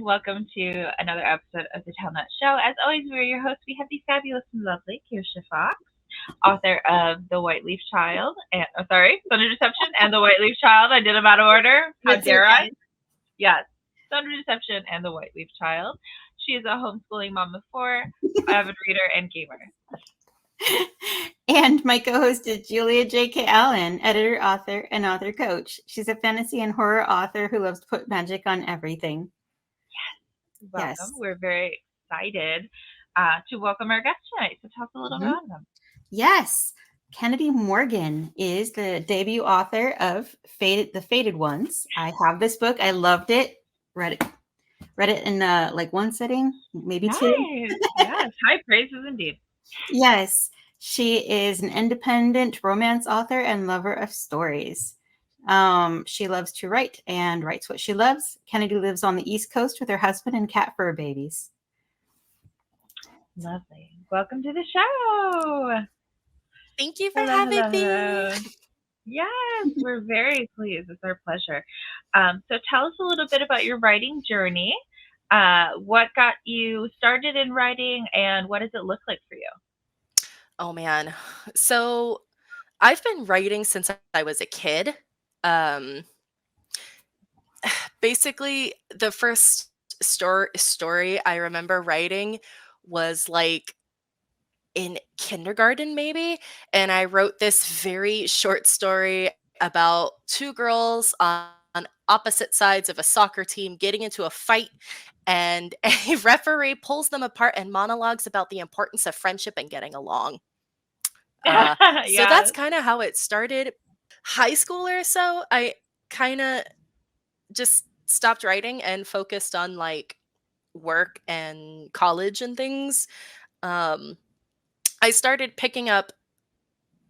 Welcome to another episode of the Tell Nut Show. As always, we're your hosts. We have the fabulous and lovely Kirsha Fox, author of The White Leaf Child, and Thunder Deception and The White Leaf Child. I did them out of order. How That's dare I? okay. Yes, Thunder Deception and The White Leaf Child. She is a homeschooling mom of four, avid reader, and gamer. And my co-host is Julia J.K. Allen, editor, author, and author coach. She's a fantasy and horror author who loves to put magic on everything. Welcome. Yes. We're very excited to welcome our guest tonight. So tell us a little bit about them. Yes. Kennedi Morgan is the debut author of The Fated Ones. I have this book. I loved it. Read it in like one sitting, maybe two. Yes, high praises indeed. Yes. She is an independent romance author and lover of stories. She loves to write and writes what she loves. Kennedi lives on the East Coast with her husband and cat fur babies. Lovely. Welcome to the show. Thank you for having me. Yes, we're very pleased. It's our pleasure. So tell us a little bit about your writing journey. What got you started in writing, and what does it look like for you? Oh, man. So I've been writing since I was a kid. Basically, the first story I remember writing was like in kindergarten, maybe. And I wrote this very short story about two girls on opposite sides of a soccer team getting into a fight, and a referee pulls them apart and monologues about the importance of friendship and getting along. So that's kind of how it started. High school or so, I kind of just stopped writing and focused on like work and college and things. I started picking up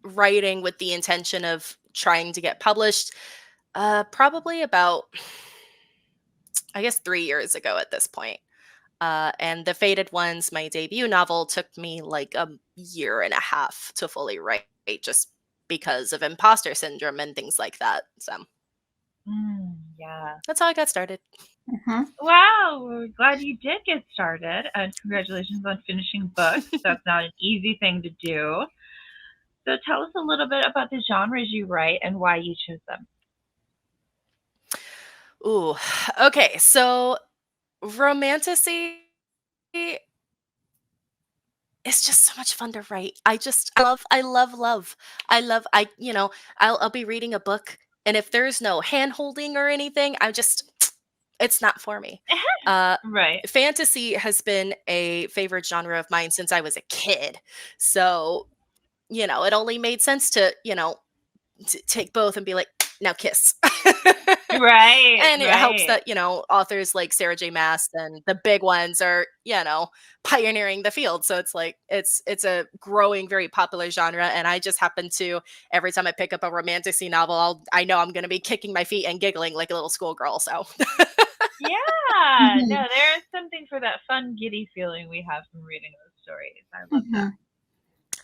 writing with the intention of trying to get published probably about, I guess, 3 years ago at this point. And The Fated Ones, my debut novel, took me like a year and a half to fully write just because of imposter syndrome and things like that. So yeah, that's how I got started. Wow, we're glad you did get started, and congratulations on finishing books. That's not an easy thing to do. So tell us a little bit about the genres you write and why you chose them. Ooh, okay. So romantasy it's just so much fun to write. I love love. I'll be reading a book, and if there's no hand holding or anything, it's not for me. Right. Fantasy has been a favorite genre of mine since I was a kid. So, it only made sense to, take both and be like, now kiss. Right. And it helps that, authors like Sarah J. Maas and the big ones are, pioneering the field. So it's like, it's a growing, very popular genre. And I just happen to, every time I pick up a romantasy novel, I know I'm going to be kicking my feet and giggling like a little schoolgirl. So. Yeah. No, there is something for that fun, giddy feeling we have from reading those stories. I love that.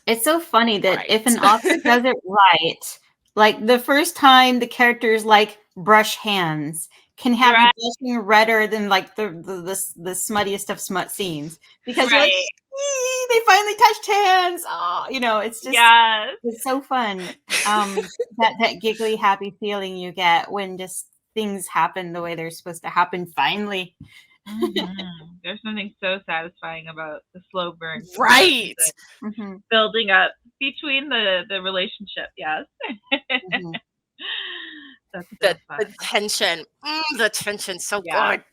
It's so funny that if an author does it right, like the first time the characters like brush hands can have you blushing redder than like the smuttiest of smut scenes, because you're like, they finally touched hands. Oh, it's just it's so fun. That giggly happy feeling you get when just things happen the way they're supposed to happen finally. There's something so satisfying about the slow burn, right? Building up between the relationship. Yes. That's so fun. The tension. The tension's so good.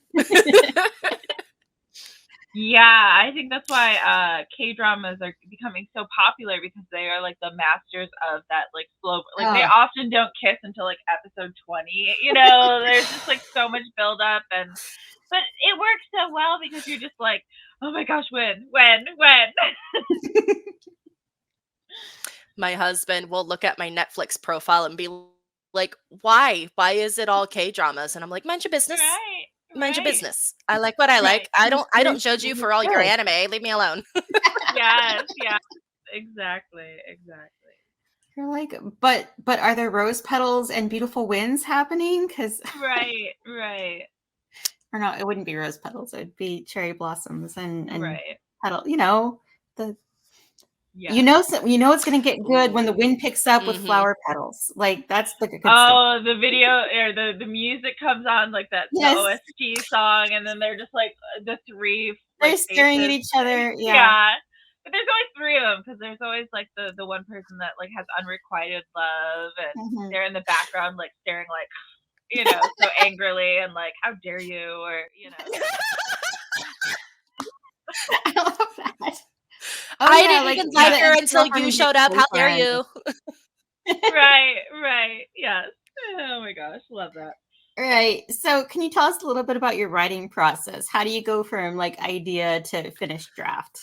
Yeah, I think that's why K-dramas are becoming so popular, because they are like the masters of that like slow. Like they often don't kiss until like episode 20. There's just like so much build up, but it works so well because you're just like, oh my gosh, when? My husband will look at my Netflix profile and be like, why is it all K-dramas? And I'm like, mind your business. Mind your business. I like what I like. I don't judge you for all your anime. Leave me alone. Yes, exactly. You're like, but are there rose petals and beautiful winds happening? Because right. Or no, it wouldn't be rose petals. It'd be cherry blossoms and Right. petal. You know, the Yeah. you know it's going to get good when the wind picks up with Mhm. flower petals. Like that's the good Oh, the video or the music comes on like that the Yes. OST song, and then they're just like the three They're like staring at faces. each other. Yeah. Yeah. But there's always three of them because there's always like the one person that like has unrequited love, and Mhm. they're in the background like staring like so angrily and like how dare you, or I love that. Oh, I yeah, didn't you know, like the her until ex-girlfriend you and showed up. How dare ex-boyfriend. you? right, yes. Oh my gosh, love that. Right. So, can you tell us a little bit about your writing process? How do you go from like idea to finished draft?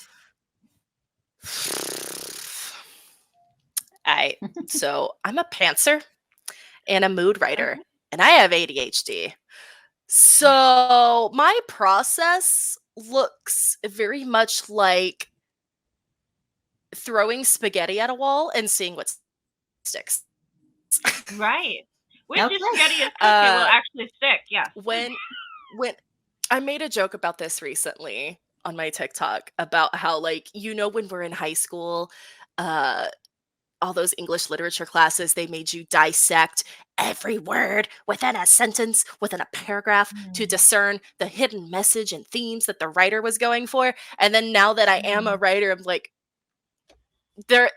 So I'm a pantser and a mood writer, and I have ADHD. So my process looks very much like throwing spaghetti at a wall and seeing what sticks. Right. Which Okay. is spaghetti is cooked, it will actually stick. Yes. When I made a joke about this recently on my TikTok about how, like, when we're in high school, all those English literature classes, they made you dissect every word within a sentence, within a paragraph to discern the hidden message and themes that the writer was going for. And then now that I am a writer, I'm like, y'all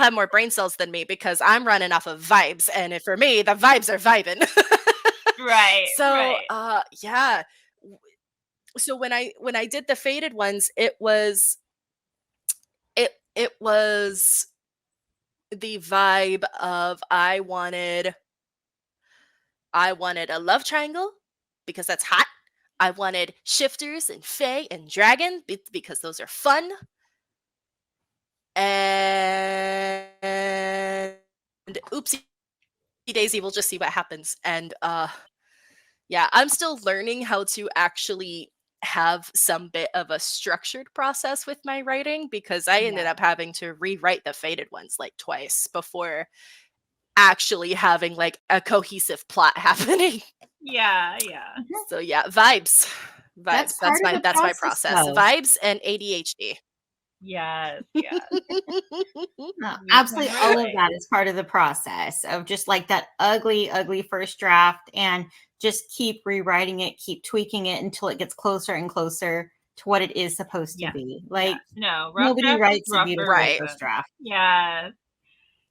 have more brain cells than me because I'm running off of vibes. And for me, the vibes are vibing. Right. So, right. yeah. So when I did the faded ones, it was the vibe of I wanted a love triangle because that's hot. I wanted shifters and fae and dragon because those are fun. And oopsie daisy, we'll just see what happens. And yeah, I'm still learning how to actually have some bit of a structured process with my writing because I ended up having to rewrite the faded ones like twice before actually having like a cohesive plot happening. Yeah. So yeah, vibes. That's That's part of the my process, process. though. Vibes and ADHD. Yes. No, We absolutely, can all of relate. that is part of the process of just like that ugly, ugly first draft, and just keep rewriting it, keep tweaking it until it gets closer and closer to what it is supposed to Yeah. be. Like No, rough nobody draft is writes a rougher. beautiful Right. first draft. Yes.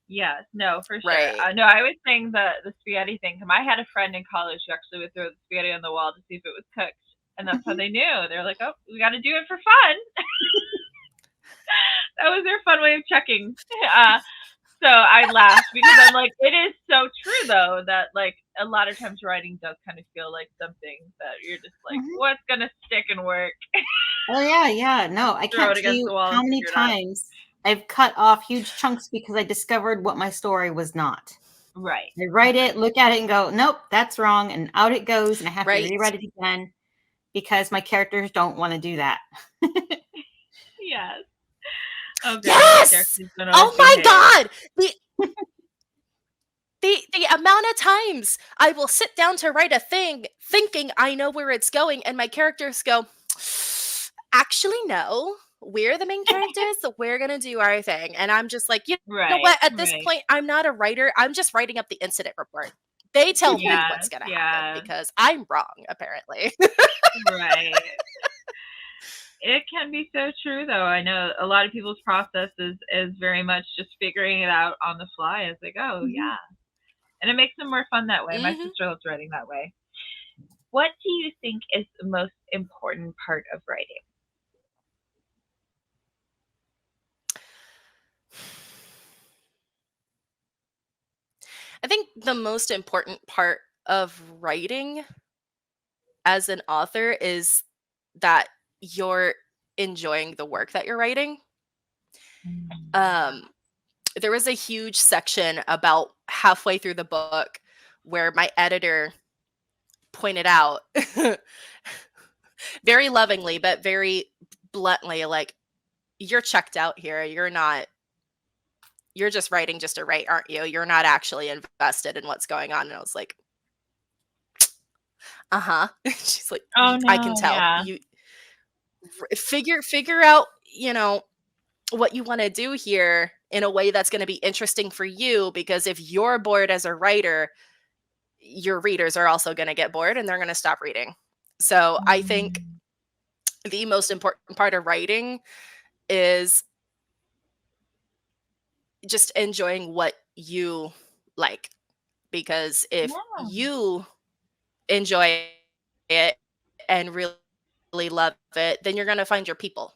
Yes. No, for sure. Right. No, I was saying the spaghetti thing. I had a friend in college who actually would throw the spaghetti on the wall to see if it was cooked, and that's how they knew. They're like, "Oh, we got to do it for fun." That was their fun way of checking. So I laughed because I'm like, it is so true though that like a lot of times writing does kind of feel like something that you're just like, what's gonna stick and work? Oh yeah. No, I Throw can't it tell against you the wall how and many figure it out. times I've cut off huge chunks because I discovered what my story was not. Right. I write it, look at it, and go, nope, that's wrong, and out it goes, and I have to Right. rewrite it again because my characters don't want to do that. Yes. Oh goodness, Yes! Oh my god! The amount of times I will sit down to write a thing thinking I know where it's going, and my characters go, actually, no. We're the main characters, so we're gonna do our thing. And I'm just like, you know what? At this point, I'm not a writer. I'm just writing up the incident report. They tell me what's gonna happen because I'm wrong, apparently. Right. It can be so true though. I know a lot of people's process is very much just figuring it out on the fly as they go. Yeah. And it makes them more fun that way. My sister loves writing that way. What do you think is the most important part of writing? I think the most important part of writing as an author is that you're enjoying the work that you're writing. There was a huge section about halfway through the book where my editor pointed out very lovingly but very bluntly, like, you're checked out here. You're just writing just to write, aren't you? You're not actually invested in what's going on. And I was like, She's like, Oh I can no, tell yeah. you figure out, what you want to do here in a way that's going to be interesting for you, because if you're bored as a writer, your readers are also going to get bored and they're going to stop reading. So I think Mm. the most important part of writing is just enjoying what you like, because if Yeah, you enjoy it and really love it, then you're going to find your people.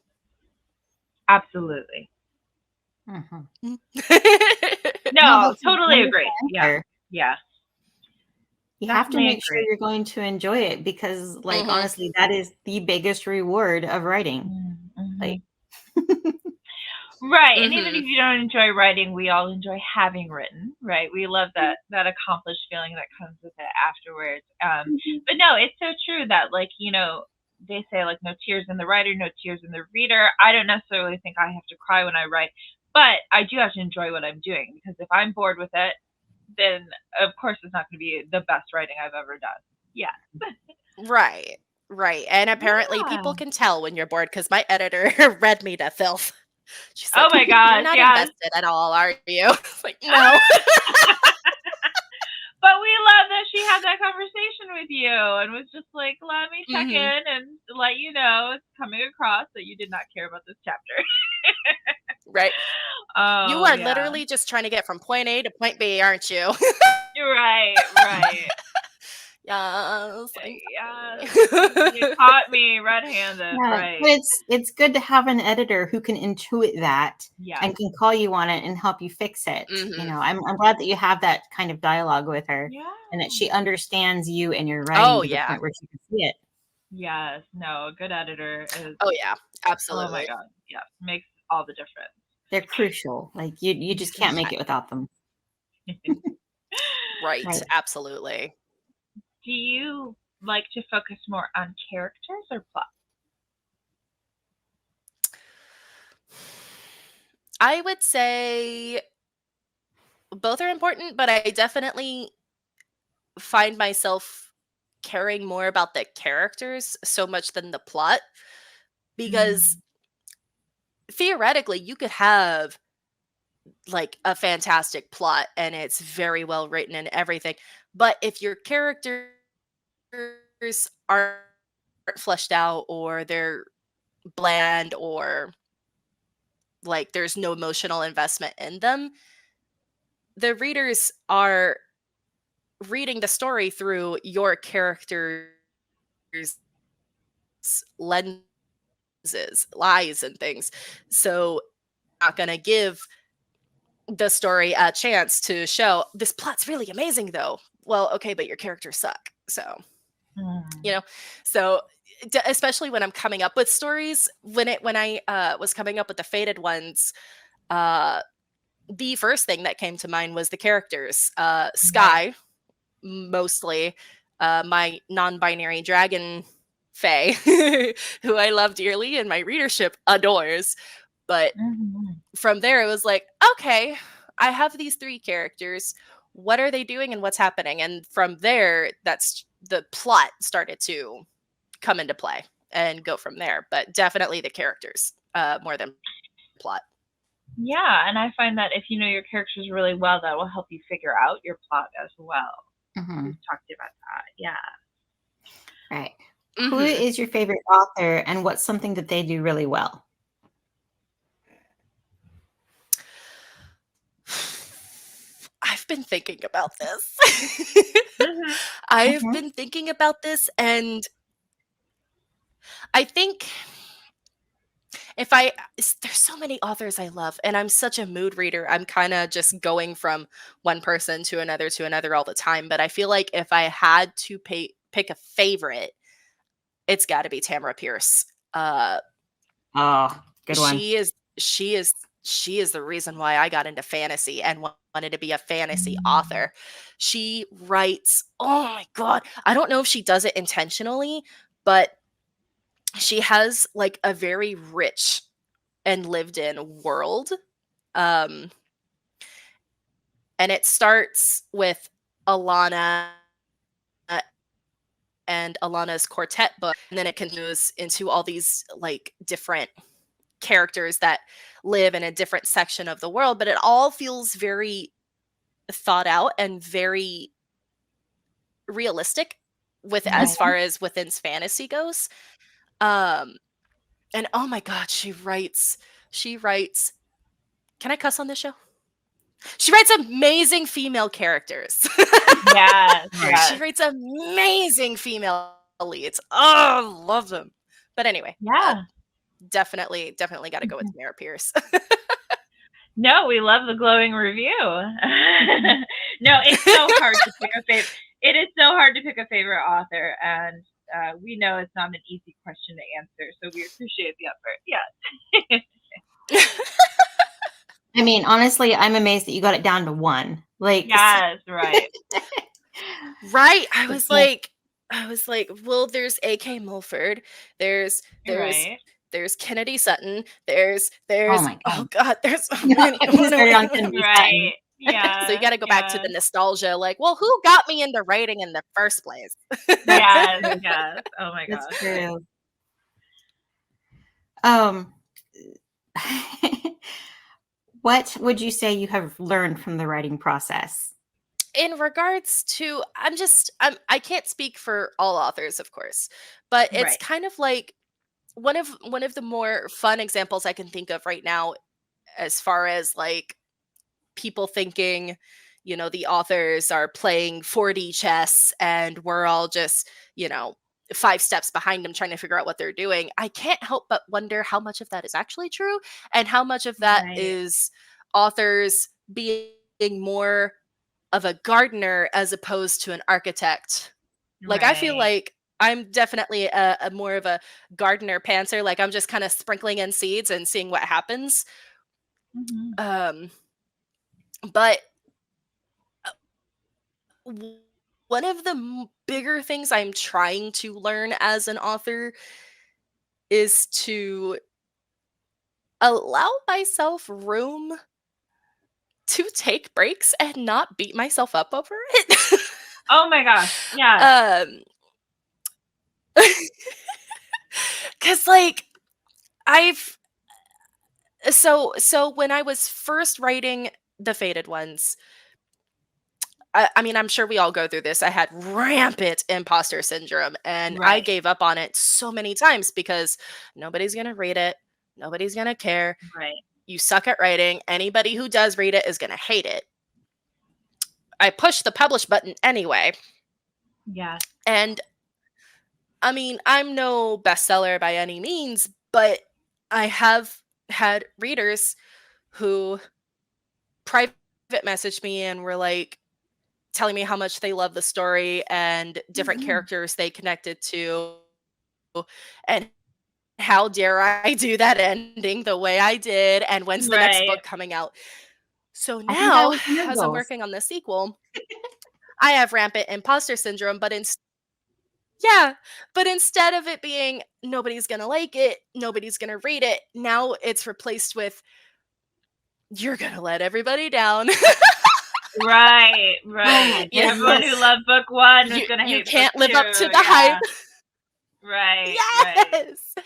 absolutely. Mhm. No, No, that's a totally wonderful agree. Yeah. answer. Yeah. You have to Definitely make sure agree. you're going to enjoy it because, like, Mhm. honestly, that is the biggest reward of writing. Mm-hmm. Like, Right. And even if Mhm. you don't enjoy writing, we all enjoy having written, right? We love that accomplished feeling that comes with it afterwards. But no, it's so true that, like, they say, like, no tears in the writer, no tears in the reader. I don't necessarily think I have to cry when I write, but I do have to enjoy what I'm doing, because if I'm bored with it, then of course it's not going to be the best writing I've ever done. Yeah. Right. Right. And apparently Yeah. people can tell when you're bored, because my editor read me to filth. She's Oh like, my "You're gosh, not yes. invested at all, are you?" It's like, "No." But we love that she had that conversation with you and was just like, let me check Mhm. in and let you know it's coming across that you did not care about this chapter. Right. You Oh, are yeah. literally just trying to get from point A to point B, aren't you? You're right, right. Yes, I'm Yes. You sorry. caught me red-handed, yeah, but right. it's good to have an editor who can intuit that Yes. and can call you on it and help you fix it. Mhm. I'm glad that you have that kind of dialogue with her Yeah. and that she understands you and your writing Oh, to the yeah. point where she can see it. Yes. No, a good editor is, Oh, yeah. oh my Absolutely. God. Yes. Makes all the difference. They're crucial. Like you just can't make it without them. Right. Right. Absolutely. Do you like to focus more on characters or plot? I would say both are important, but I definitely find myself caring more about the characters so much than the plot, because Mm. theoretically you could have like a fantastic plot and it's very well written and everything, but if your characters aren't fleshed out, or they're bland, or like there's no emotional investment in them, the readers are reading the story through your character's lenses, lies, and things. So, not going to give the story a chance to show this plot's really amazing, though. Well, okay, but your characters suck. So, you Mm. know, so especially when I'm coming up with stories, when I was coming up with the Fated ones, uh, the first thing that came to mind was the characters. Right. Sky, mostly, my non-binary dragon fae, who I love dearly and my readership adores. But Mhm. from there, it was like, okay, I have these three characters. What are they doing and what's happening? And from there, that's the plot started to come into play and go from there. But definitely the characters, more than plot. Yeah, and I find that if you know your characters really well, that will help you figure out your plot as well. Mhm. We've talked about that. Yeah. Right. Who Hmm. is your favorite author and what's something that they do really well? I've been thinking about this. Mhm. I've Mhm. been thinking about this, and I think there's so many authors I love, and I'm such a mood reader. I'm kind of just going from one person to another all the time. But I feel like if I had to pick a favorite, it's got to be Tamara Pierce. Uh, Oh, good one. she is she is she is the reason why I got into fantasy and wanted to be a fantasy Mm. author. She writes, oh my god, I don't know if she does it intentionally, but she has like a very rich and lived in world. Um, and it starts with Alana and Alana's quartet book, and then it continues into all these like different characters that live in a different section of the world, but it all feels very thought out and very realistic with as far as within's fantasy goes. And oh my god, she writes can I cuss on this show? She writes amazing female characters. Yeah. She writes amazing female leads. Oh, love them. But anyway, Yeah. Definitely got to go with Mara Pierce. No, we love the glowing review. No, it's so hard to pick a favorite. It is so hard to pick a favorite author, and we know it's not an easy question to answer, so we appreciate the effort. Yeah. I mean, honestly, I'm amazed that you got it down to one. Like, yes, right. Right. I was like, well, there's A.K. Mulford. There's Right. there's Kennedy Sutton. There's my oh god, there's so Yeah, many. you started on Kennedy Sutton. Right. Yeah. So you got to go back to the nostalgia. Like, well, who got me into writing in the first place? Yes, yes. Oh my god. That's true. What would you say you have learned from the writing process? In regards to, I can't speak for all authors, of course, but it's Right. kind of like one of the more fun examples I can think of right now, as far as like people thinking, you know, the authors are playing 4D chess and we're all just, you know, 5 steps behind them trying to figure out what they're doing. I can't help but wonder how much of that is actually true and how much of that Right. is authors being more of a gardener as opposed to an architect. Like, I feel Right. like I'm definitely a more of a gardener pantser. Like, I'm just kind of sprinkling in seeds and seeing what happens. Mhm. But one of the bigger things I'm trying to learn as an author is to allow myself room to take breaks and not beat myself up over it. Oh my gosh. Yeah. Cause like so when I was first writing the Fated Ones, I mean, I'm sure we all go through this. I had rampant imposter syndrome and I Right. gave up on it so many times because nobody's going to read it. Nobody's going to care. Right. You suck at writing. Anybody who does read it is going to hate it. I pushed the publish button anyway. Yeah. And I mean, I'm no bestseller by any means, but I have had readers who private messaged me and were like telling me how much they love the story and different characters they connected to, and how dare I do that ending the way I did, and when's the next book coming out. So now, as I'm working on the sequel, I have rampant imposter syndrome, but instead of it being nobody's gonna like it, nobody's gonna read it, now it's replaced with you're gonna let everybody down. Right. Right. Oh Everyone who loved book 1 is gonna hate you can't book live 2. up to the hype. Right. Yes. Right.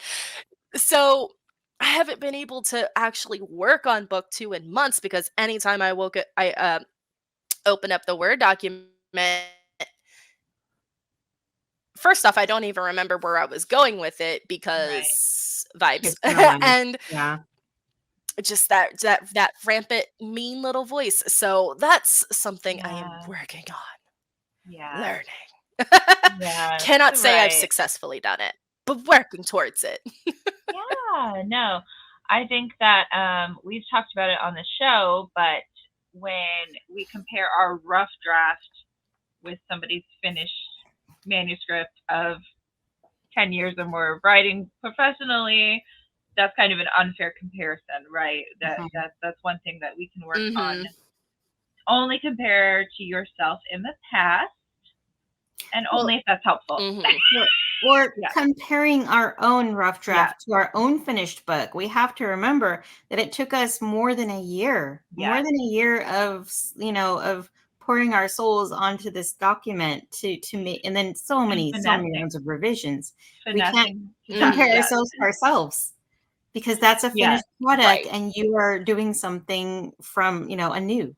So I haven't been able to actually work on book 2 in months because anytime I open up the Word document, first off, I don't even remember where I was going with it because vibes and just that rampant mean little voice. So that's something I am working on. Yeah. Learning. Yeah. Cannot say I've successfully done it, but working towards it. Yeah, no. I think that we've talked about it on the show, but when we compare our rough draft with somebody's finished manuscript of 10 years or more of writing professionally, that's kind of an unfair comparison, right? That's one thing that we can work on. Only compare to yourself in the past, and only if that's helpful. Or comparing our own rough draft to our own finished book. We have to remember that it took us more than a year, more than a year of, of pouring our souls onto this document to make, and then so many rounds of revisions. We can't compare ourselves to ourselves, because that's a finished product, and you are doing something from, anew.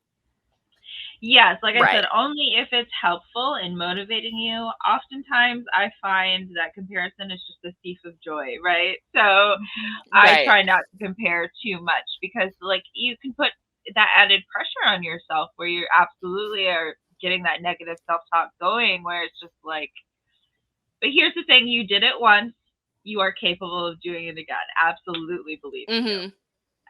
Yes, like I said, only if it's helpful in motivating you. Oftentimes I find that comparison is just a thief of joy, right? So I try not to compare too much, because like you can put that added pressure on yourself where you absolutely are getting that negative self-talk going, where it's just like, but here's the thing, you did it once, you are capable of doing it again. Absolutely believe you.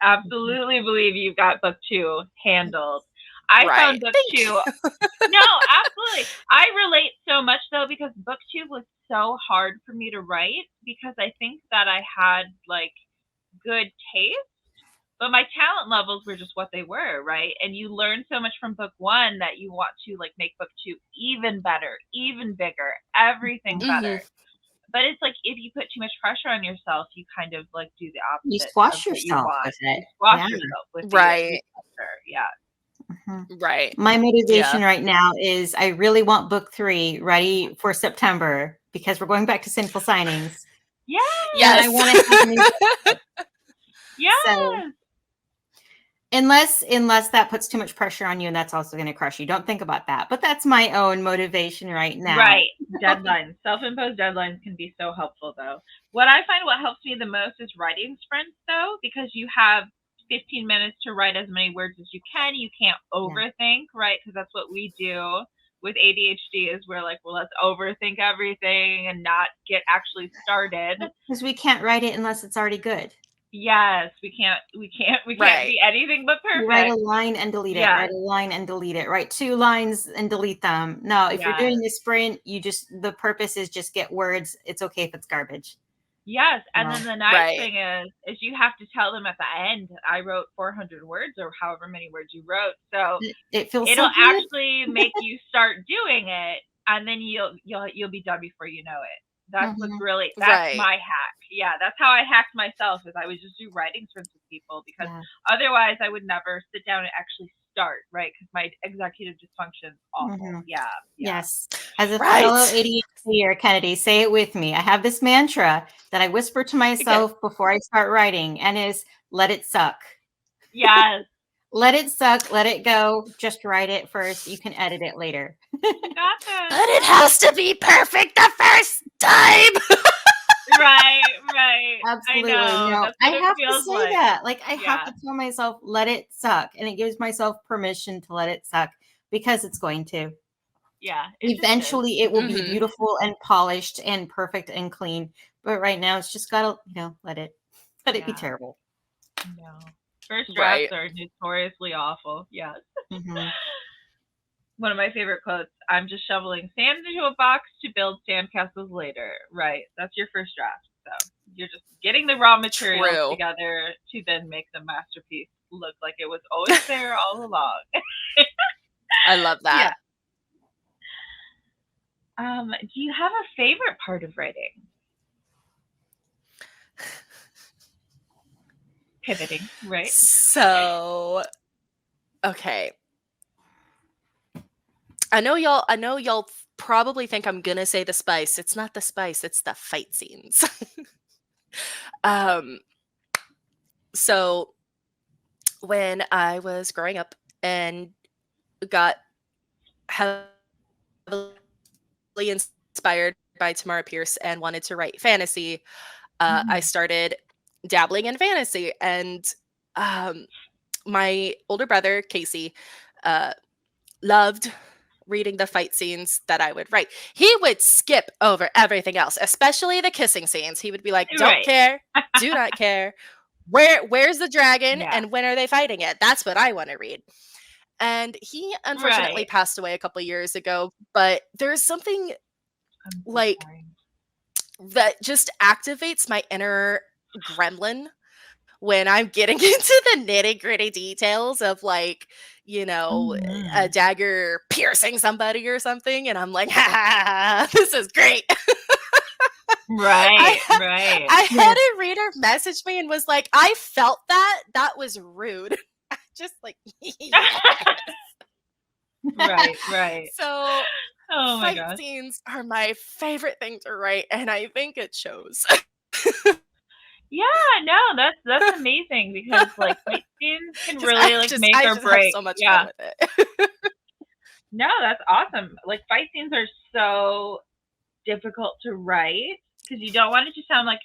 Absolutely believe you've got book 2 handled. I found book 2. No, absolutely. I relate so much though, because book 2 was so hard for me to write, because I think that I had like good taste, but my talent levels were just what they were, right? And you learn so much from book 1 that you want to like make book 2 even better, even bigger, everything better. But it's like, if you put too much pressure on yourself, you kind of like do the opposite. You squash yourself with it. You squash yourself with the pressure. Yeah. Right. My motivation right now is I really want book 3 ready for September, because we're going back to Sinful Signings. Yes. And I want to have new Yes. So, unless that puts too much pressure on you, and that's also going to crush you. Don't think about that. But that's my own motivation right now. Right. Deadlines. Self-imposed deadlines can be so helpful, though. What helps me the most is writing sprints, though, because you have 15 minutes to write as many words as you can. You can't overthink, right? Because that's what we do with ADHD, is we're like, well, let's overthink everything and not get actually started. Because we can't write it unless it's already good. Yes, we can't be anything but perfect. You write a line and delete it. Write a line and delete it. Write 2 lines and delete them. No, if you're doing a sprint, the purpose is just get words. It's okay if it's garbage. Yes, and then the nice thing is you have to tell them at the end, I wrote 400 words, or however many words you wrote. So it'll actually make you start doing it, and then you'll be done before you know it. That's what's really, that's my hack. Yeah, that's how I hacked myself, is I would just do writing sprints with people, because otherwise I would never sit down and actually start, right? Because my executive dysfunction is awful. Yes. As a fellow ADHD Kennedy, say it with me. I have this mantra that I whisper to myself before I start writing, and is, let it suck. Yes. Let it suck. Let it go. Just write it first. You can edit it later. You got this. But it has to be perfect the first time. Right. Absolutely. No, I have to say that. Like, I have to tell myself, let it suck. And it gives myself permission to let it suck, because it's going to. Yeah. Eventually it will be beautiful and polished and perfect and clean. But right now it's just gotta, let it be terrible. No. First drafts are notoriously awful. Yes. One of my favorite quotes, I'm just shoveling sand into a box to build sandcastles later. Right. That's your first draft. So you're just getting the raw materials together to then make the masterpiece look like it was always there all along. I love that. Yeah. Do you have a favorite part of writing? Pivoting, right? So, okay. I know y'all probably think I'm gonna say the spice. It's not the spice, it's the fight scenes. So when I was growing up and got heavily inspired by Tamara Pierce and wanted to write fantasy, I started dabbling in fantasy, and my older brother Casey loved reading the fight scenes that I would write. He would skip over everything else, especially the kissing scenes. He would be like, don't care, do not care. Where's the dragon and when are they fighting it? That's what I want to read. And he unfortunately passed away a couple years ago, but there's something like that just activates my inner gremlin when I'm getting into the nitty-gritty details of, like, a dagger piercing somebody or something, and I'm like, ha, this is great. Right. I had a reader message me and was like, I felt that was rude. Just like, yes. Right. So Oh my fight gosh. scenes are my favorite thing to write, and I think it shows. Yeah, no, that's amazing because like fight scenes can Because I really like just make I or just have break. so much fun Yeah. with it. No, that's awesome. Like fight scenes are so difficult to write because you don't want it to sound like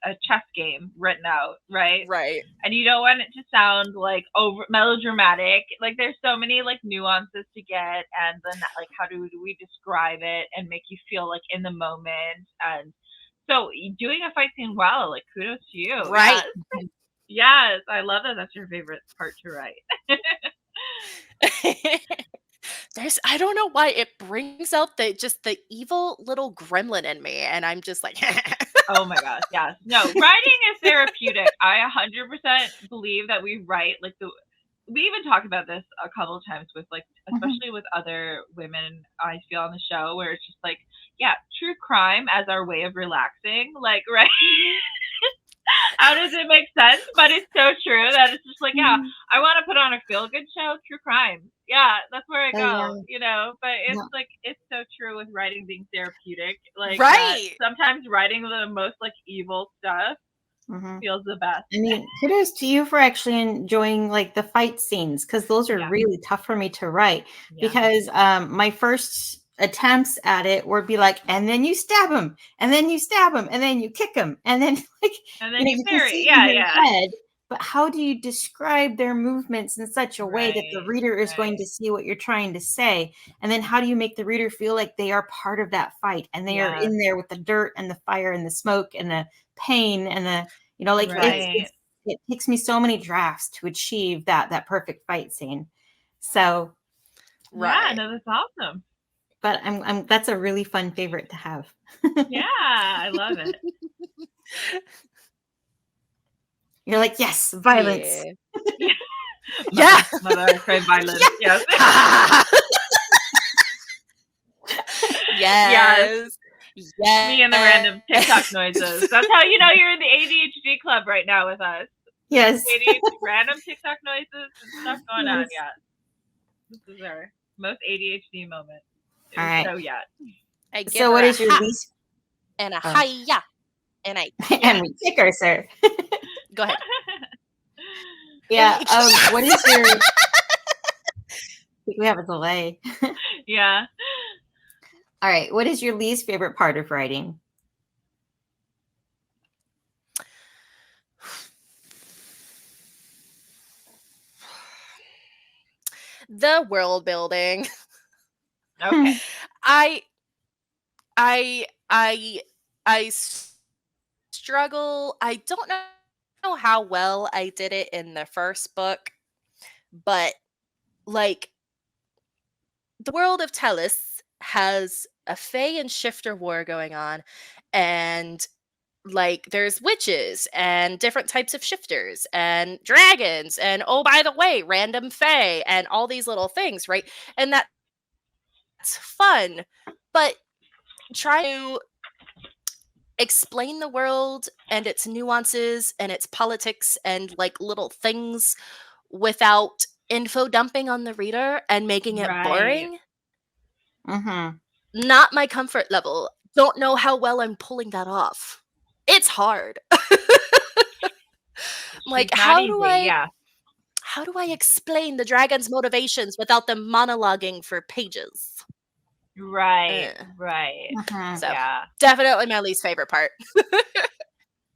a chess game written out, right? Right. And you don't want it to sound like over melodramatic. Like there's so many like nuances to get, and then like how do we describe it and make you feel like in the moment? And so doing a fight scene well, like kudos to you. Right. Yes, I love that. That's your favorite part to write. I don't know why it brings out the evil little gremlin in me, and I'm just like, Oh my gosh, yes. No, writing is therapeutic. I 100% believe that we write like we even talked about this a couple of times with like especially with other women I feel on the show where it's just like, yeah, true crime as our way of relaxing, like right. How does it make sense? But it's so true that it's just like, yeah, I want to put on a feel good show, true crime. Yeah, that's where I go, But it's like it's so true with writing being therapeutic. Like right. sometimes writing the most like evil stuff feels the best. I mean, kudos to you for actually enjoying like the fight scenes because those are really tough for me to write because my first attempts at it would be like, and then you stab him, and then you stab him, and then you kick him, and then like, and then you can see in your head. But how do you describe their movements in such a way that the reader is going to see what you're trying to say? And then how do you make the reader feel like they are part of that fight and they are in there with the dirt and the fire and the smoke and the pain and the it takes me so many drafts to achieve that perfect fight scene. So yeah, no, that's awesome. But I'm that's a really fun favorite to have. Yeah, I love it. You're like, yes, violence. Yeah. Mother, I crave violence. Yes. Yes. Me and the random TikTok noises. That's how you know you're in the ADHD club right now with us. Yes. Random TikTok noises and stuff going on. Yeah. This is our most ADHD moment. All right. So yeah. So what is your least? And a hiya. And I and we kick her, sir. Go ahead. Yeah. What is your? I think we have a delay. Yeah. All right. What is your least favorite part of writing? The world building. Okay. I struggle. I don't know how well I did it in the first book, but like the world of Tellus has a Fae and Shifter war going on, and like there's witches and different types of shifters and dragons and oh by the way random fae and all these little things, right? And that's fun, but try to explain the world and its nuances and its politics and like little things without info dumping on the reader and making it boring. Not my comfort level. Don't know how well I'm pulling that off. It's hard. Like how do I explain the dragon's motivations without them monologuing for pages? Right. So definitely my least favorite part.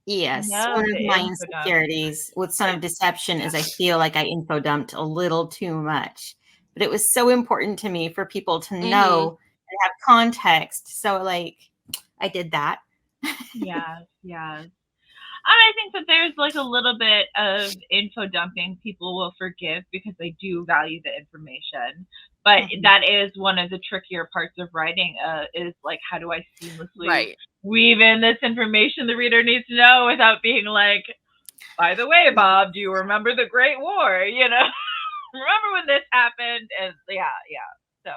Yes, one of my insecurities with Son of Deception is I feel like I info dumped a little too much, but it was so important to me for people to know and have context. So like I did that. Yes. I think that there's like a little bit of info dumping people will forgive because they do value the information. But that is one of the trickier parts of writing is like, how do I seamlessly weave in this information the reader needs to know without being like, by the way, Bob, do you remember the Great War? Remember when this happened? And So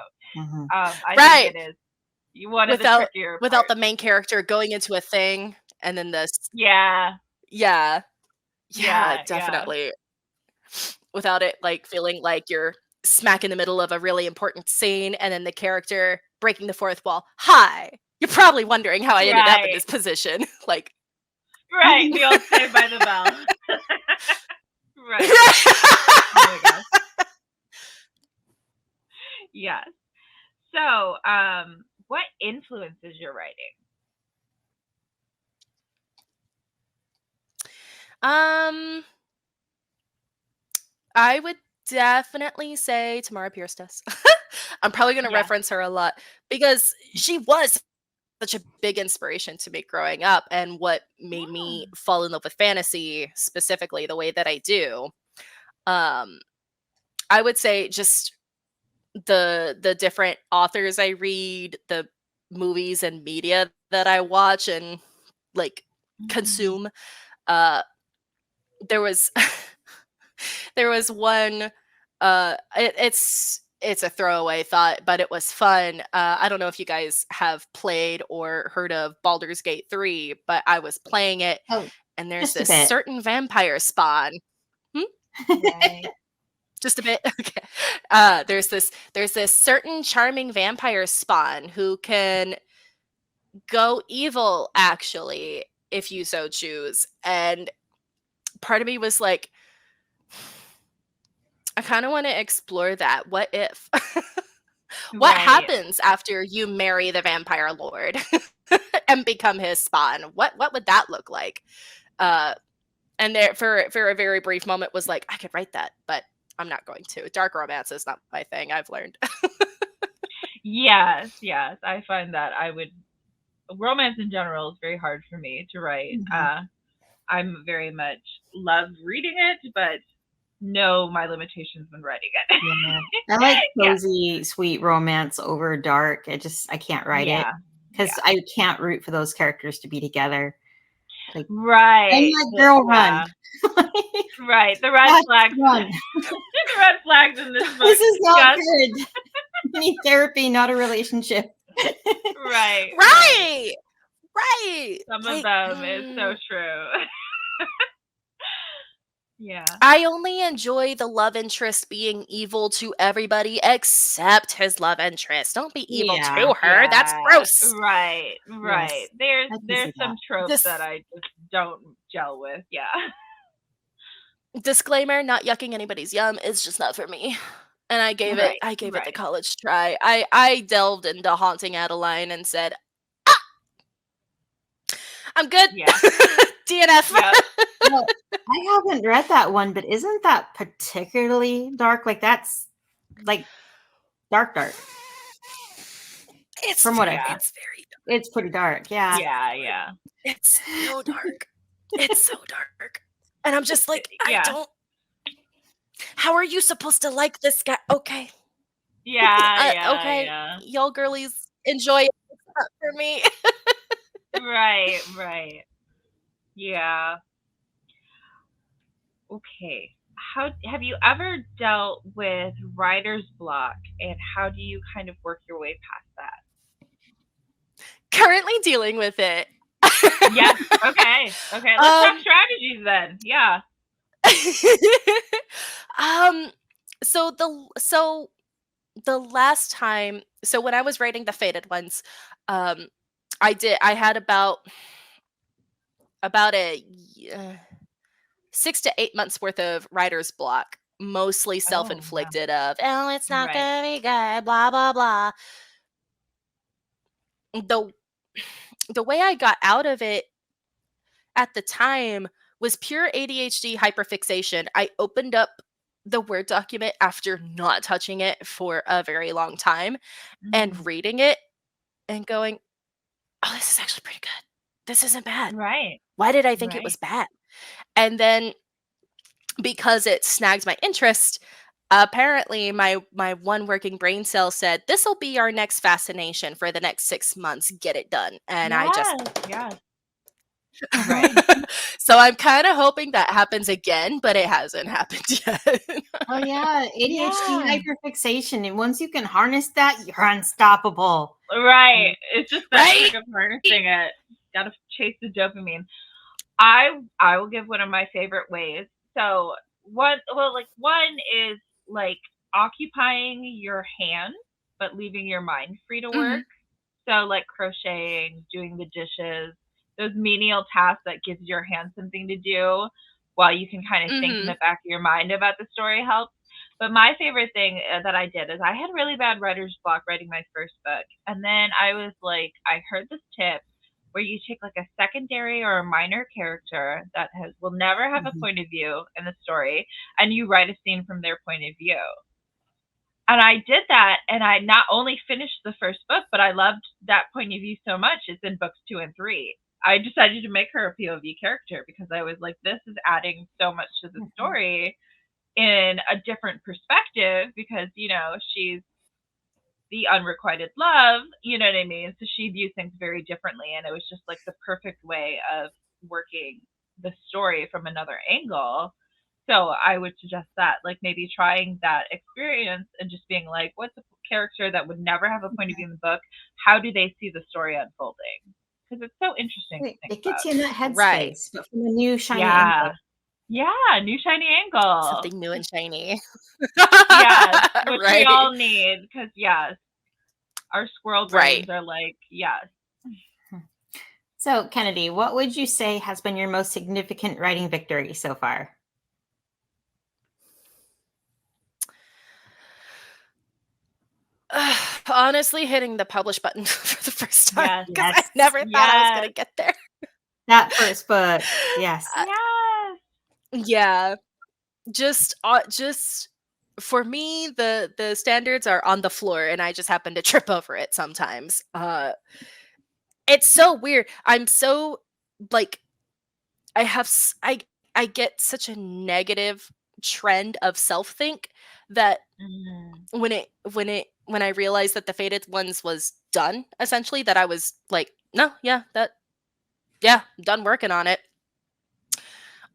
I think it is one of the trickier parts. Without the main character going into a thing and then this. Yeah, definitely. Without it like feeling like you're smack in the middle of a really important scene, and then the character breaking the fourth wall. Hi, you're probably wondering how I ended up in this position. Like, right, the old Saved by the Bell. Right. Oh my gosh. Yes. So, what influences your writing? I would definitely say Tamara Pierce does. I'm probably going to reference her a lot because she was such a big inspiration to me growing up, and what made me fall in love with fantasy, specifically the way that I do. I would say just the different authors I read, the movies and media that I watch and like consume. There was there was one it's a throwaway thought, but it was fun. I don't know if you guys have played or heard of Baldur's Gate 3, but I was playing it, and there's this certain vampire spawn. Right. Just a bit. Okay. There's this certain charming vampire spawn who can go evil, actually, if you so choose. And part of me was like, I kind of want to explore that. What if? What happens after you marry the vampire lord and become his spawn? What would that look like? And there, for a very brief moment, was like, I could write that, but I'm not going to. Dark romance is not my thing, I've learned. Yes. I find that romance in general is very hard for me to write. I'm very much love reading it, but know my limitations when writing it. I like cozy, sweet romance over dark. I can't write it because I can't root for those characters to be together. Like, right. And my girl run. Right. The red flags. The red flags in this book. This is not good. I need therapy, not a relationship. Right. Some of them is so true. Yeah. I only enjoy the love interest being evil to everybody except his love interest. Don't be evil to her. That's gross. Right. Yes. There's some tropes that I just don't gel with. Yeah. Disclaimer, not yucking anybody's yum. It's just not for me. And I gave it the college try. I delved into Haunting Adeline and said, I'm good. Yeah. DNF. Yep. Well, I haven't read that one, but isn't that particularly dark? Like, that's like dark. It's from what I very it's pretty dark. Yeah. It's so dark. It's so dark. And I'm just like, I don't. How are you supposed to like this guy? Okay. Okay. Y'all girlies enjoy it. It's not for me. Right. Yeah. Okay. How have you ever dealt with writer's block, and how do you kind of work your way past that? Currently dealing with it. Yes. Okay. Let's talk strategies then. Yeah. So the last time, so when I was writing the Fated Ones, I had about a 6 to 8 months worth of writer's block, mostly self-inflicted of, it's not gonna be good, blah blah blah. The way I got out of it at the time was pure ADHD hyperfixation. I opened up the Word document after not touching it for a very long time and reading it and going, oh, this is actually pretty good. This isn't bad. Right. Why did I think it was bad? And then because it snagged my interest, apparently my one working brain cell said, this will be our next fascination for the next 6 months. Get it done. And I just... Right. So I'm kind of hoping that happens again, but it hasn't happened yet. Oh yeah, ADHD hyperfixation, and once you can harness that, you're unstoppable. Right. It's just that trick of harnessing it. Gotta chase the dopamine. I will give one of my favorite ways. So one is like occupying your hand but leaving your mind free to work. So like crocheting, doing the dishes, those menial tasks that gives your hand something to do while you can kind of think in the back of your mind about the story helps. But my favorite thing that I did is I had really bad writer's block writing my first book. And then I was like, I heard this tip where you take like a secondary or a minor character that will never have a point of view in the story, and you write a scene from their point of view. And I did that, and I not only finished the first book, but I loved that point of view so much. It's in books 2 and 3. I decided to make her a POV character because I was like, this is adding so much to the story in a different perspective because, you know, she's the unrequited love, you know what I mean? So she views things very differently, and it was just like the perfect way of working the story from another angle. So I would suggest that, like maybe trying that experience and just being like, what's a character that would never have a point of view in the book? How do they see the story unfolding? Because it's so interesting. It gets you in that headspace, Right. but from a new shiny angle. Yeah, new shiny angle. Something new and shiny. Yes, which Right. we all need because, yes, our squirrel brains are like, yes. So, Kennedi, what would you say has been your most significant writing victory so far? Honestly, hitting the publish button for the first time because Yes. I never thought I was going to get there. That first book, yes. Yeah. Just for me, the standards are on the floor, and I just happen to trip over it sometimes. It's so weird. I'm so like, I get such a negative trend of self-think that when I realized that the Fated Ones was done, essentially, that I was like, no, done working on it.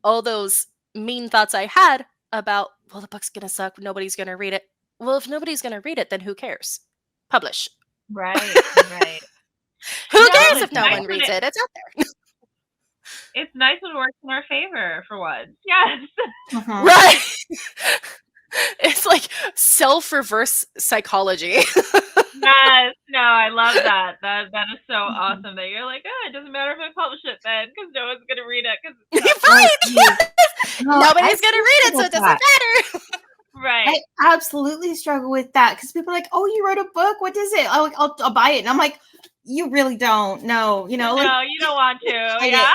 All those mean thoughts I had about, well, the book's gonna suck, nobody's gonna read it. Well, if nobody's gonna read it, then who cares? Publish. Right. Who cares if no one reads it? It's out there. It's nice when it works in our favor for once. Yes. Right. It's like self-reverse psychology. Yes. No, I love that. That is so awesome that you're like, oh, it doesn't matter if I publish it then because no one's gonna read it because nobody's gonna read it, so it doesn't matter. Right. I absolutely struggle with that because people are like, "Oh, you wrote a book? What is it? I'll buy it." And I'm like, "You really don't? No, you know, no, you don't want to." Yeah.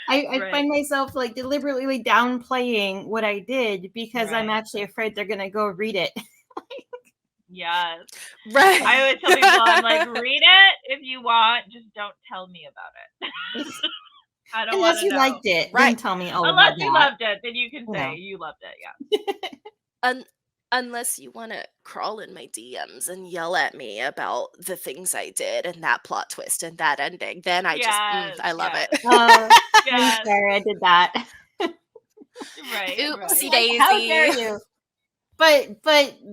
I find myself like deliberately like downplaying what I did because I'm actually afraid they're gonna go read it. Yes. Right. I always tell people, I'm like, read it if you want, just don't tell me about it. I don't Unless you know. liked it, then tell me all Unless about you that. loved it, then you can say you loved it. Yeah. Unless you want to crawl in my DMs and yell at me about the things I did and that plot twist and that ending, then I I love it. I'm sorry I did that. Right. Oopsie Like, daisy. how dare you? But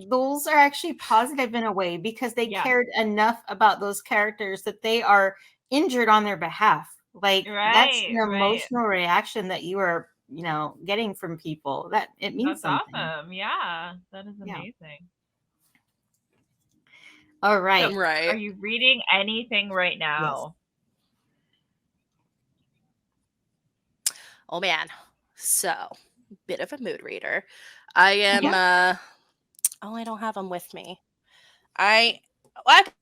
those are actually positive in a way because they cared enough about those characters that they are injured on their behalf. Like that's an emotional reaction that you are, you know, getting from people. That it means something. Awesome. Yeah, that is amazing. All right. So, are you reading anything right now? Yes. Oh man. So, bit of a mood reader. I am I don't have them with me. I got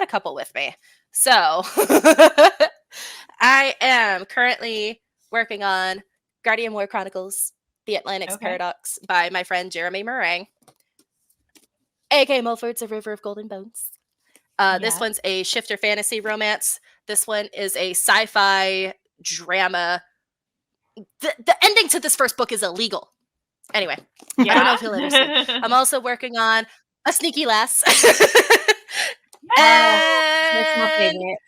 a couple with me. So, I am currently working on Guardian War Chronicles: The Atlantic's Paradox by my friend Jeremy Meringue, aka Mulford's A River of Golden Bones. This one's a shifter fantasy romance. This one is a sci-fi drama. The ending to this first book is illegal. Anyway, I don't know if he'll ever see it. I'm also working on A Sneaky Lass. That's my favorite.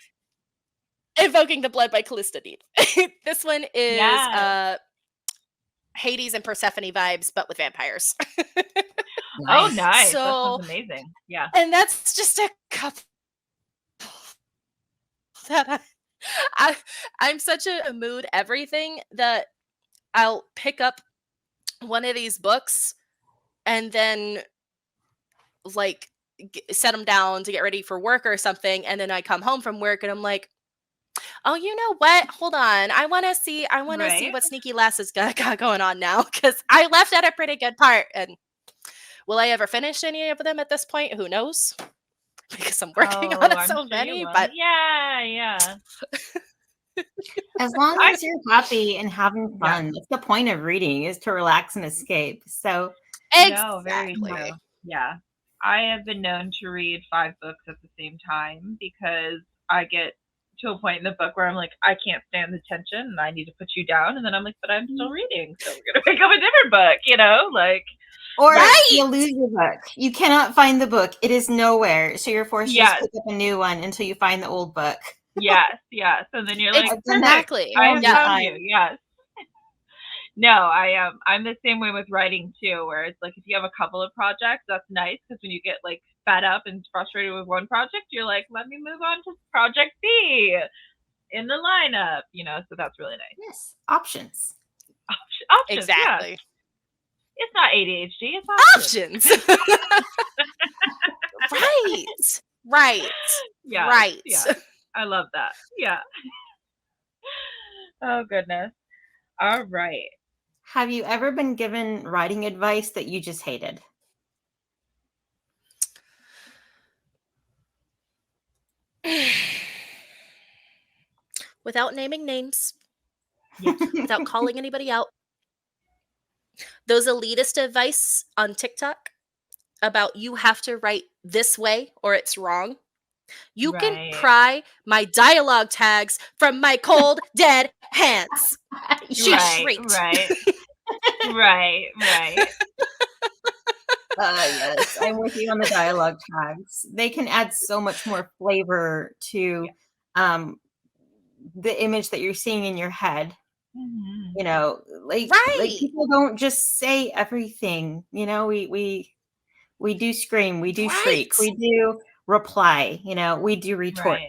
Invoking the Blood by Callista Deep. This one is Hades and Persephone vibes, but with vampires. Oh, nice. So, that sounds amazing. Yeah. And that's just a couple that I'm such a mood everything that I'll pick up one of these books and then like set them down to get ready for work or something, and then I come home from work and I'm like, oh, you know what? Hold on. I want to see Right. what Sneaky Lass has got going on now, cuz I left at a pretty good part, and will I ever finish any of them at this point? Who knows? Because I'm working on I'm so sure many, you will. but yeah. As long as you're happy and having fun, that's the point of reading, is to relax and escape. So, no, very exactly. true. Yeah. I have been known to read 5 books at the same time because I get to a point in the book where I'm like, I can't stand the tension and I need to put you down. And then I'm like, but I'm still reading. So we're going to pick up a different book, you know? Like, or you lose your book. You cannot find the book. It is nowhere. So you're forced to just pick up a new one until you find the old book. Yes. So then you're like, exactly. I have found you. Yes. No, I'm the same way with writing too, where it's like if you have a couple of projects, that's nice because when you get like fed up and frustrated with one project, you're like, let me move on to project B in the lineup, you know. So that's really nice. Yes, options. Exactly. Yeah. It's not ADHD. It's options. Right. Yeah. Right. Yeah. I love that. Yeah. Oh goodness. All right. Have you ever been given writing advice that you just hated? Without naming names, without calling anybody out, those elitist advice on TikTok about you have to write this way or it's wrong. You can pry my dialogue tags from my cold, dead hands. She shrieked. Right. Yes, I'm with you on the dialogue tags. They can add so much more flavor to the image that you're seeing in your head. Mm-hmm. You know, like people don't just say everything. You know, we do scream, we do shriek, we do reply. You know, we do retort.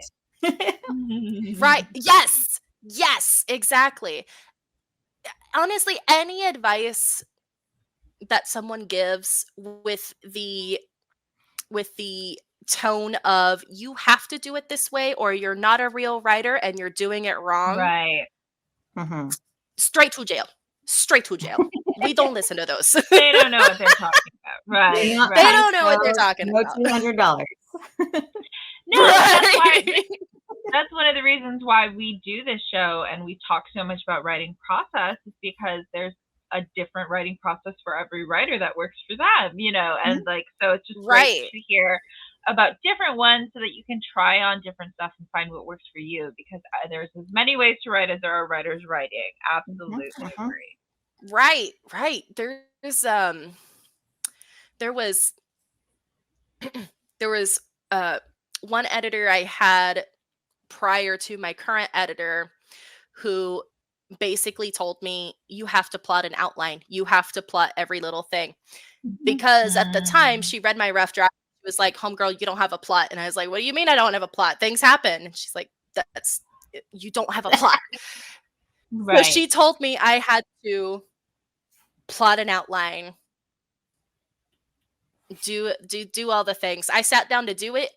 Right. Yes, exactly. Honestly, any advice that someone gives with the tone of you have to do it this way or you're not a real writer and you're doing it wrong. Right. Mm-hmm. Straight to jail. We don't listen to those. They don't know what they're talking about. Right. They don't know what they're talking about. $200. No, that's one of the reasons why we do this show and we talk so much about writing process, is because there's a different writing process for every writer that works for them, you know, and like, so it's just great to hear about different ones so that you can try on different stuff and find what works for you, because there's as many ways to write as there are writers writing. Absolutely agree. Right. There was one editor I had prior to my current editor who basically told me, you have to plot an outline. You have to plot every little thing. Because at the time she read my rough draft, she was like, homegirl, you don't have a plot. And I was like, what do you mean I don't have a plot? Things happen. And she's like, you don't have a plot. So she told me I had to plot an outline, do all the things. I sat down to do it.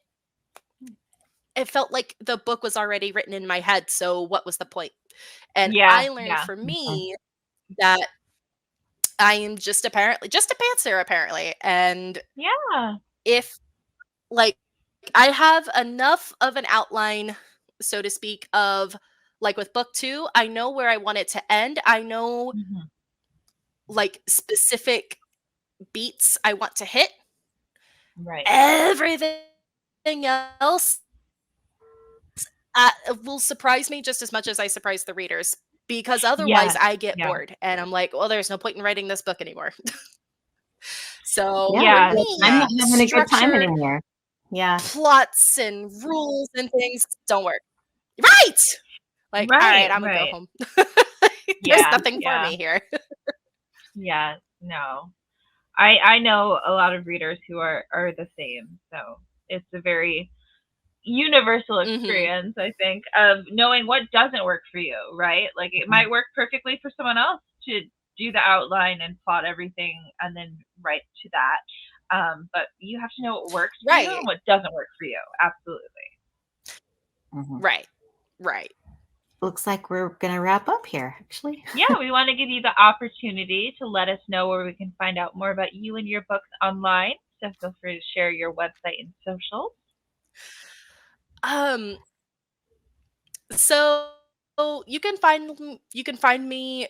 It felt like the book was already written in my head. So what was the point? And I learned for me that I am just a pantser, apparently. And if like I have enough of an outline, so to speak, of like with book 2, I know where I want it to end. I know like specific beats I want to hit. Right. Everything else will surprise me just as much as I surprise the readers, because otherwise I get bored and I'm like, well, there's no point in writing this book anymore. So I'm not having a good time anymore. Plots and rules and things don't work. Right. Like, all right, I'm gonna go home. There's nothing for me here. No. I know a lot of readers who are the same. So it's a very universal experience, I think, of knowing what doesn't work for you, right? Like it might work perfectly for someone else to do the outline and plot everything and then write to that. But you have to know what works for you and what doesn't work for you. Absolutely. Mm-hmm. Right. Looks like we're going to wrap up here, actually. Yeah, we want to give you the opportunity to let us know where we can find out more about you and your books online. So feel free to share your website and socials. So you can find me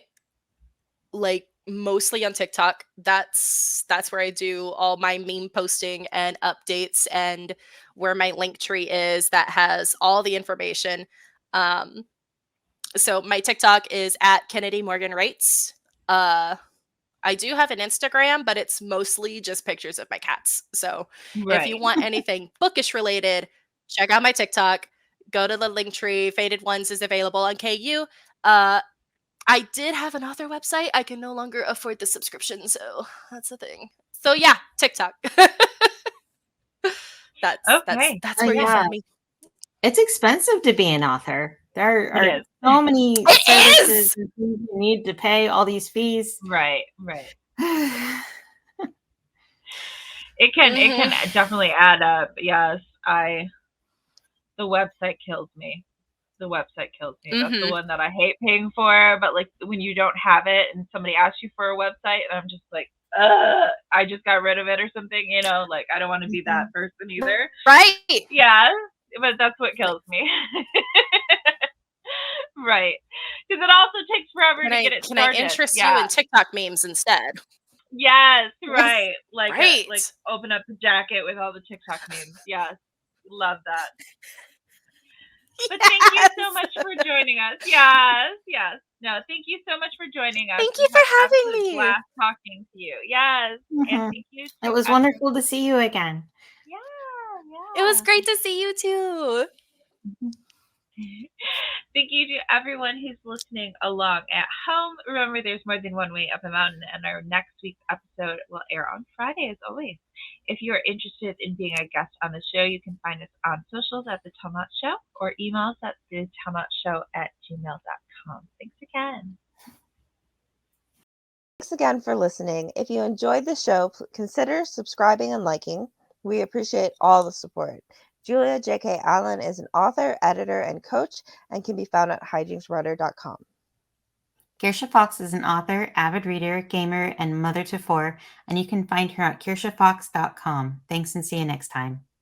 like mostly on TikTok. That's where I do all my meme posting and updates, and where my link tree is that has all the information. So my TikTok is at Kennedi Morgan Writes. I do have an Instagram, but it's mostly just pictures of my cats. So if you want anything bookish related, check out my TikTok. Go to the link tree. Faded Ones is available on KU. I did have an author website. I can no longer afford the subscription, so that's the thing. So yeah, TikTok. that's where you find me. It's expensive to be an author. There are so many services and things you need to pay, all these fees. Right. It can definitely add up. Yes, the website kills me. That's the one that I hate paying for. But like when you don't have it and somebody asks you for a website, and I'm just like, I just got rid of it or something. You know, like I don't want to be that person either. Right. Yeah, but that's what kills me. Right. Because it also takes forever to get it started. Can I interest you in TikTok memes instead? Yes, right. Like open up the jacket with all the TikTok memes. Yes. Love that. But thank you so much for joining us. Yes. No, thank you so much for joining us. Thank you for having me. Blast talking to you. Yes. And thank you. It was wonderful to see you again. Yeah. It was great to see you too. Thank you to everyone who's listening along at home. Remember, there's more than one way up a mountain, and our next week's episode will air on Friday, as always. If you are interested in being a guest on the show, you can find us on socials at The Talmot Show or email us at thetalmotshow@gmail.com. Thanks again. Thanks again for listening. If you enjoyed the show, consider subscribing and liking. We appreciate all the support. Julia J.K. Allen is an author, editor, and coach, and can be found at hijingsrudder.com. Kirsha Fox is an author, avid reader, gamer, and mother to 4, and you can find her at kirshafox.com. Thanks and see you next time.